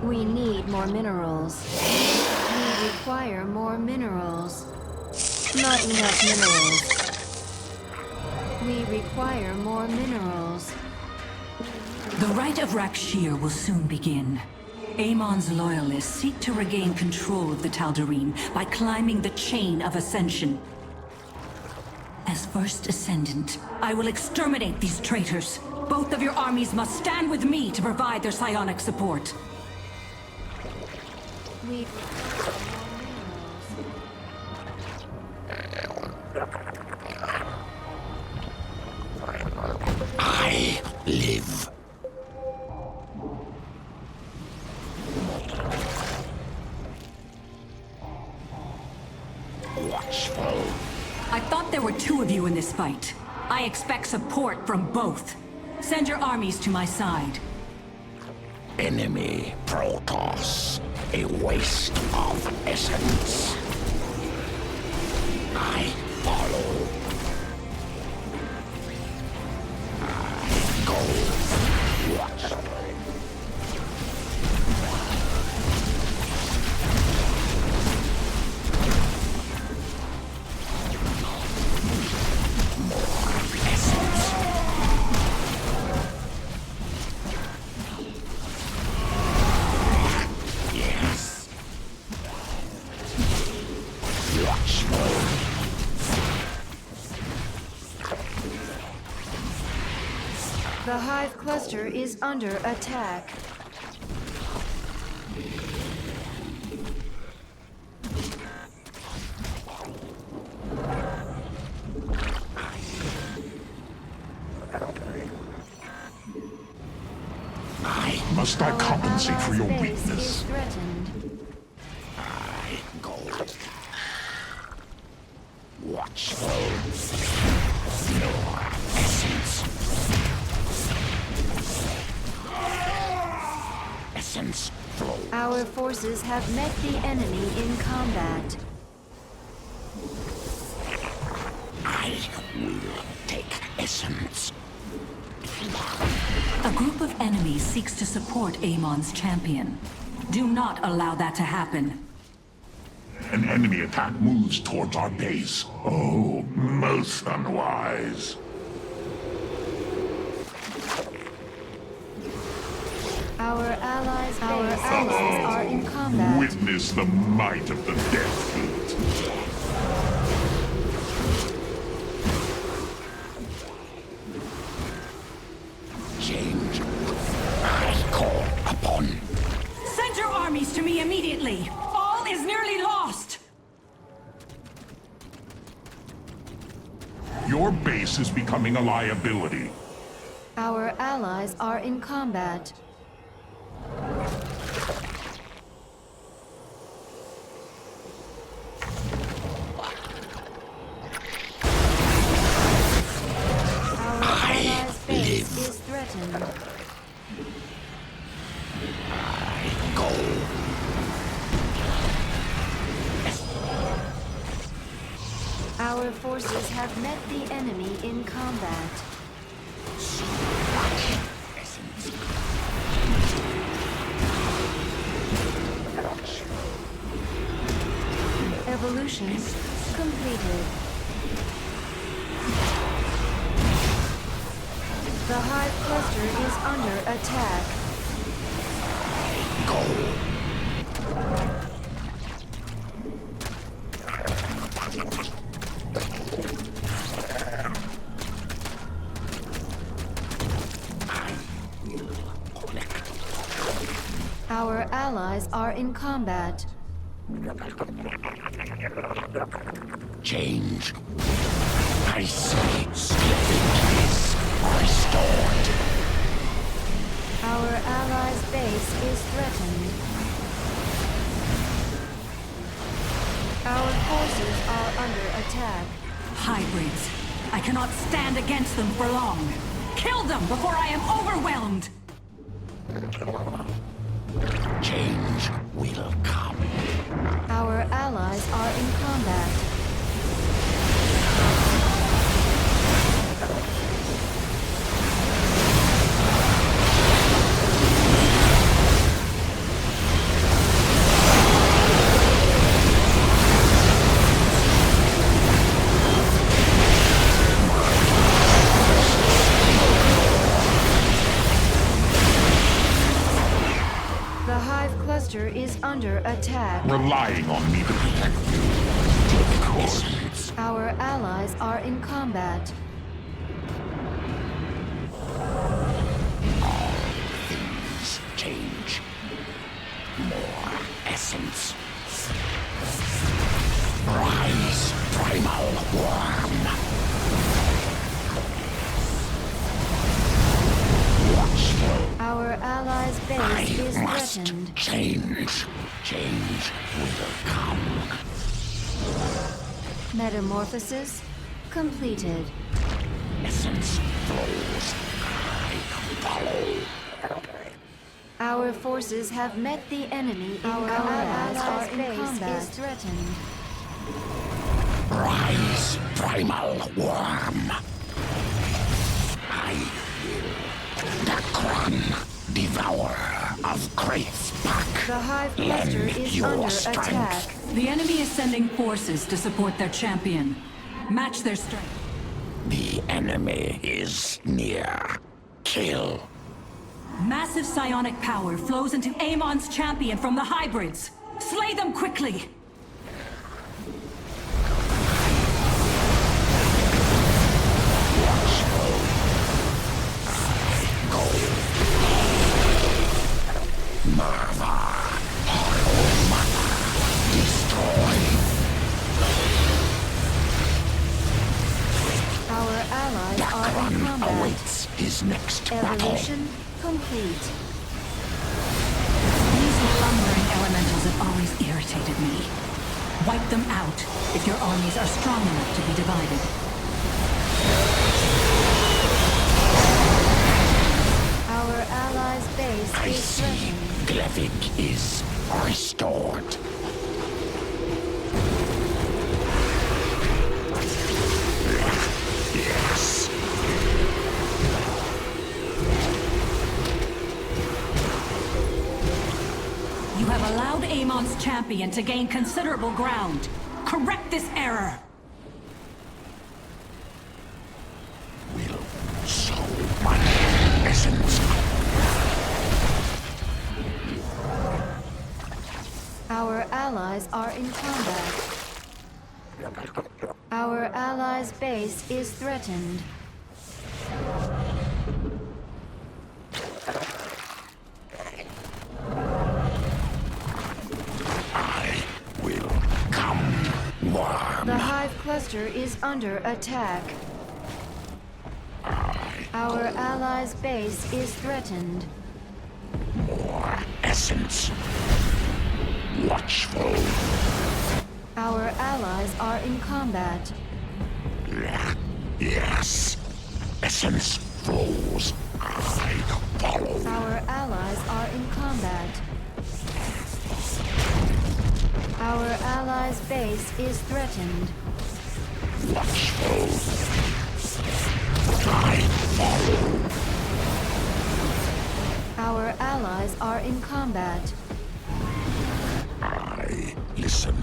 We need more minerals. We require more minerals. Not enough minerals. We require more minerals. The Rite of Rakshir will soon begin. Amon's loyalists seek to regain control of the Tal'Darim by climbing the chain of ascension. As First Ascendant, I will exterminate these traitors. Both of your armies must stand with me to provide their psionic support. We... I live. Watchful. I thought there were two of you in this fight. I expect support from both. Send your armies to my side. Enemy Protoss. A waste of essence. I follow. I go. Watch. The Hive cluster is under attack. Must I compensate for your Allies' base weakness? is threatened. I go. Watchful. Your essence. Essence flow. Our forces have met the enemy in combat. I will take essence. A group of enemies seeks to support Amon's champion. Do not allow that to happen. An enemy attack moves towards our base. Oh, most unwise. Our allies are in combat. Witness the might of the Death Fleet. Change. I call upon. Send your armies to me immediately! All is nearly lost! Your base is becoming a liability. Our allies are in combat. Our allies' base is threatened. I go. Our forces have met the enemy in combat. Evolution completed. The Hive cluster is under attack. Our allies are in combat. Change. I see skipping place restored. Our allies' base is threatened. Our forces are under attack. Hybrids. I cannot stand against them for long. Kill them before I am overwhelmed! Change will come. Our allies are in combat. cluster is under attack. Relying on me to protect you. Take coordinates. Our allies are in combat. Things change. More essence. Rise, primal worm. Watchful. Our allies' base is I must threatened. change. Change will come. Metamorphosis completed. Essence flows. I follow. Our forces have met the enemy. Our allies are in combat. Is threatened. Rise, primal worm. I will. Dakron, devourer of great spark. The hive cluster Lend is your under strength. attack. The enemy is sending forces to support their champion. Match their strength. The enemy is near. Kill. Massive psionic power flows into Amon's champion from the hybrids. Slay them quickly! Our allies are in combat. Awaits his next battle. Evolution complete. These lumbering elementals have always irritated me. Wipe them out if your armies are strong enough to be divided. Our allies' base I is see. threatened. Glevic is restored. Yes. You have allowed Amon's champion to gain considerable ground. Correct this error! Will so much essence. Our allies are in combat. Our allies' base is threatened. I will come, worm. The hive cluster is under attack. Our allies' base is threatened. More essence. Watchful. Our allies are in combat. Yes. Essence flows. I follow. Our allies are in combat. Our allies' base is threatened. Watchful. I follow. Our allies are in combat. I listen.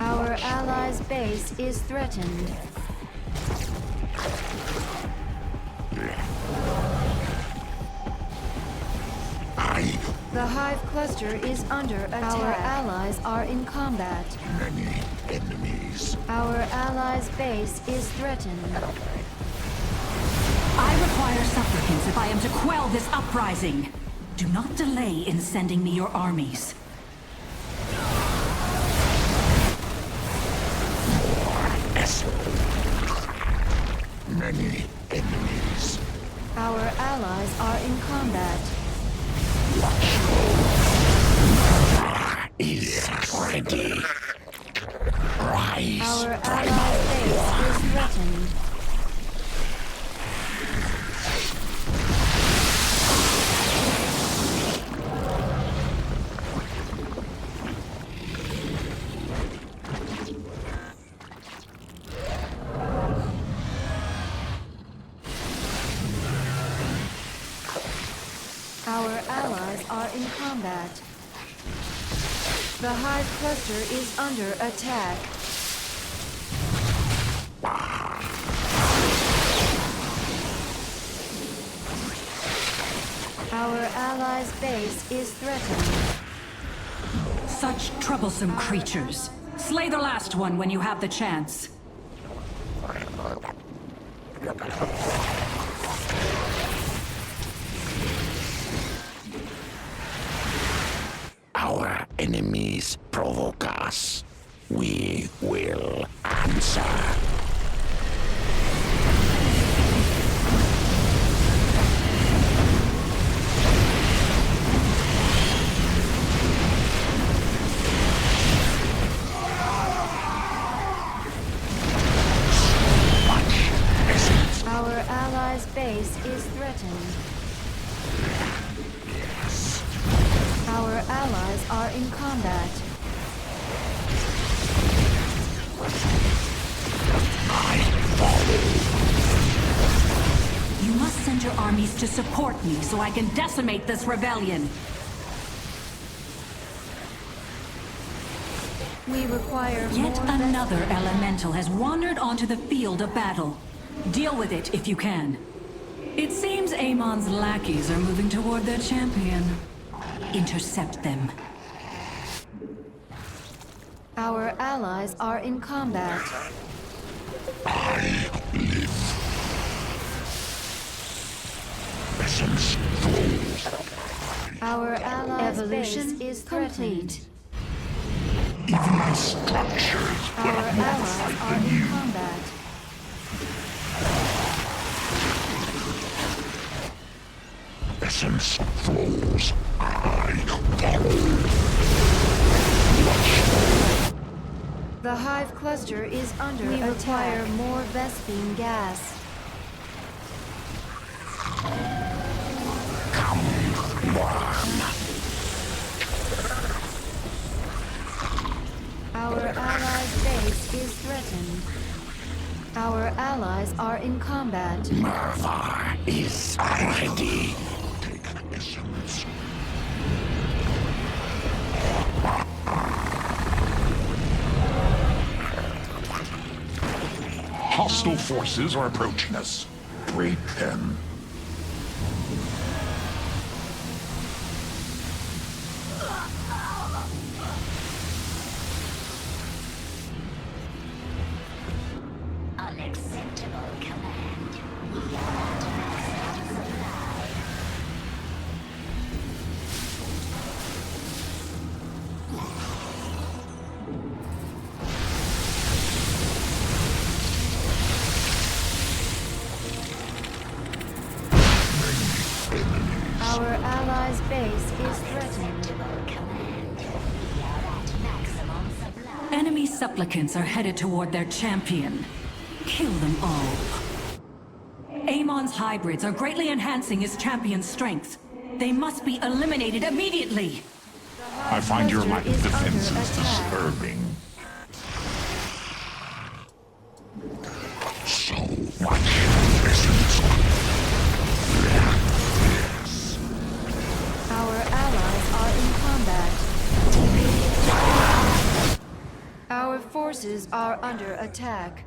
Our allies' base is threatened. The hive cluster is under attack. Our allies are in combat. Many enemies. Our allies' base is threatened. I require supplicants if I am to quell this uprising. Do not delay in sending me your armies. Many enemies. Our allies are in combat. Is ready. Rise. Our allies' base is threatened. Our allies are in combat. The hive cluster is under attack. Our allies' base is threatened. Such troublesome creatures. Slay the last one when you have the chance. Our enemies provoke us. We will answer. Our allies' base is threatened. Our allies are in combat. You must send your armies to support me so I can decimate this rebellion. We require Yet more another elemental has wandered onto the field of battle. Deal with it if you can. It seems Amon's lackeys are moving toward their champion. Intercept them. Our allies are in combat. I live. Essence flows. Our allies' evolution is complete. Even the structures put Our up more of a allies fight are than in you. combat. Essence flows. I follow. The hive cluster is under attack. We require more Vespine gas. Our allies' base is threatened. Our allies are in combat. Mervar is ready. Take essence. Hostile forces are approaching us. Wait then. Unacceptable command. We are at maximum supply. Our allies' base is threatened. Command. We are at maximum supply. Enemy supplicants are headed toward their champion. Kill them all. Amon's hybrids are greatly enhancing his champion's strength. They must be eliminated immediately. I find your lack of Cluster is under defenses attack. disturbing. So much essence. Yes. Our allies are in combat. Our forces are under attack.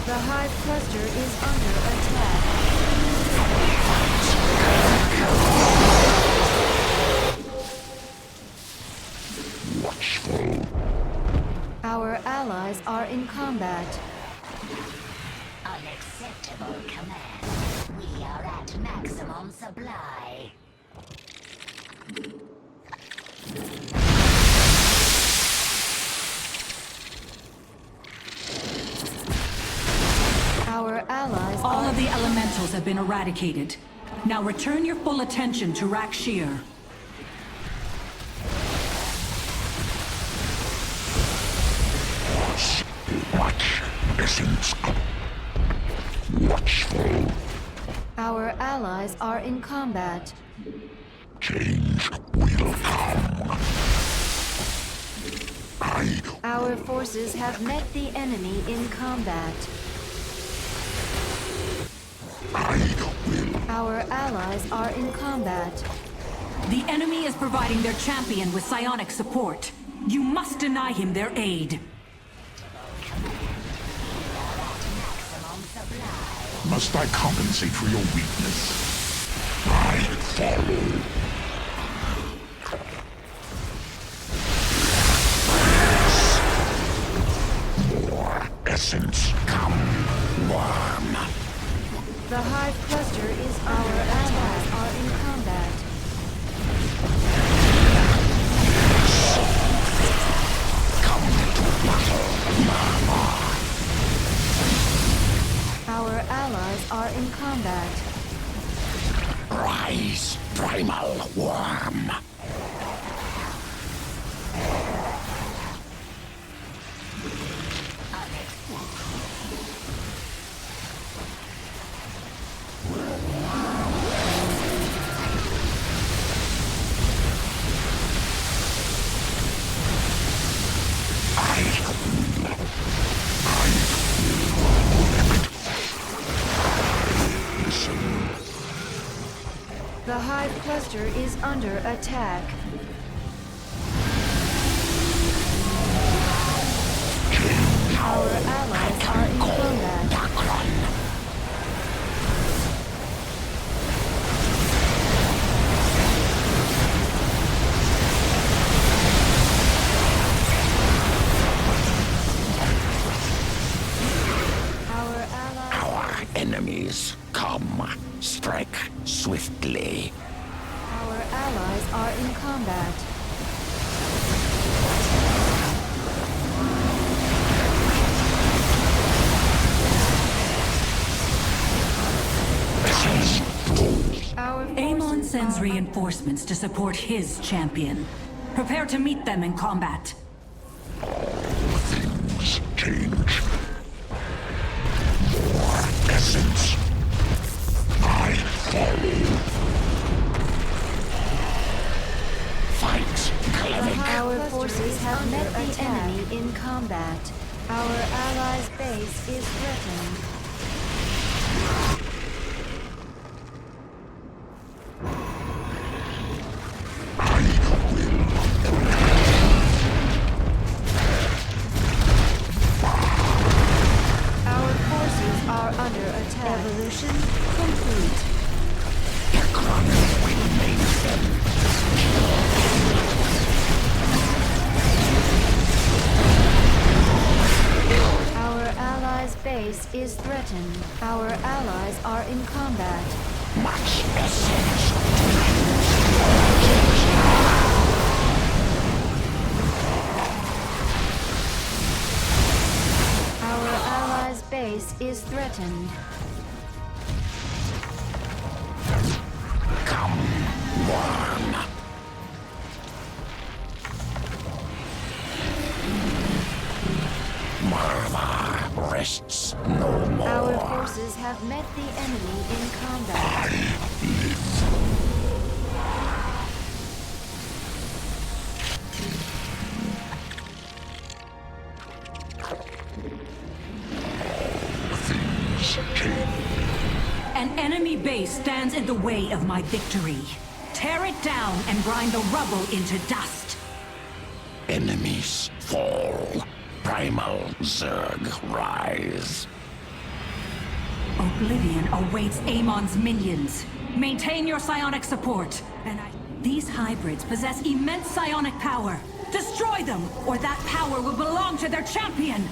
The hive cluster is under attack. Watchful. Our allies are in combat. Unacceptable command. We are at maximum supply. Our allies All are of the elementals have been eradicated. Now return your full attention to Rakshir. Watch. Essence. Watchful. Our allies are in combat. Change will come. Our forces have met the enemy in combat. I will. Our allies are in combat. The enemy is providing their champion with psionic support. You must deny him their aid. Maximum supply. Must I compensate for your weakness? I follow. More essence. Come, worm. The hive cluster is our allies are in combat. Come to battle, murmur. Our allies are in combat. Rise, primal worm. The hive cluster is under attack. Our allies are in combat. Our enemies come. Strike swiftly. Our allies are in combat. Amon sends reinforcements to support his champion. Prepare to meet them in combat. Things change. More essence. I follow. Fight, Kalevik. Our forces have met the enemy in combat. Our allies' base is threatened. Our forces are under attack. Evolution complete. Ekron will make them. Our allies' base is threatened. Our allies are in combat. Much essence. Our allies' base is threatened. Come, worm. Marva rests no more. Our forces have met the enemy in combat. Things change. An enemy base stands in the way of my victory. Tear it down and grind the rubble into dust. Enemies fall. Primal Zerg rise. Oblivion awaits Amon's minions. Maintain your psionic support. These hybrids possess immense psionic power. Destroy them, or that power will belong to their champion!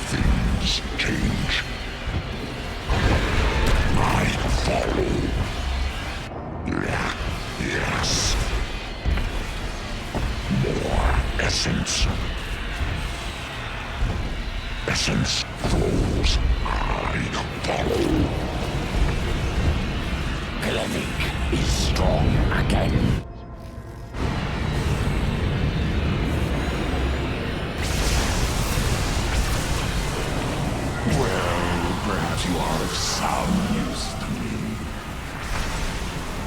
Things change. I follow. Yes. More essence. Essence flows. I follow. Kalevik again. Well, perhaps you are of some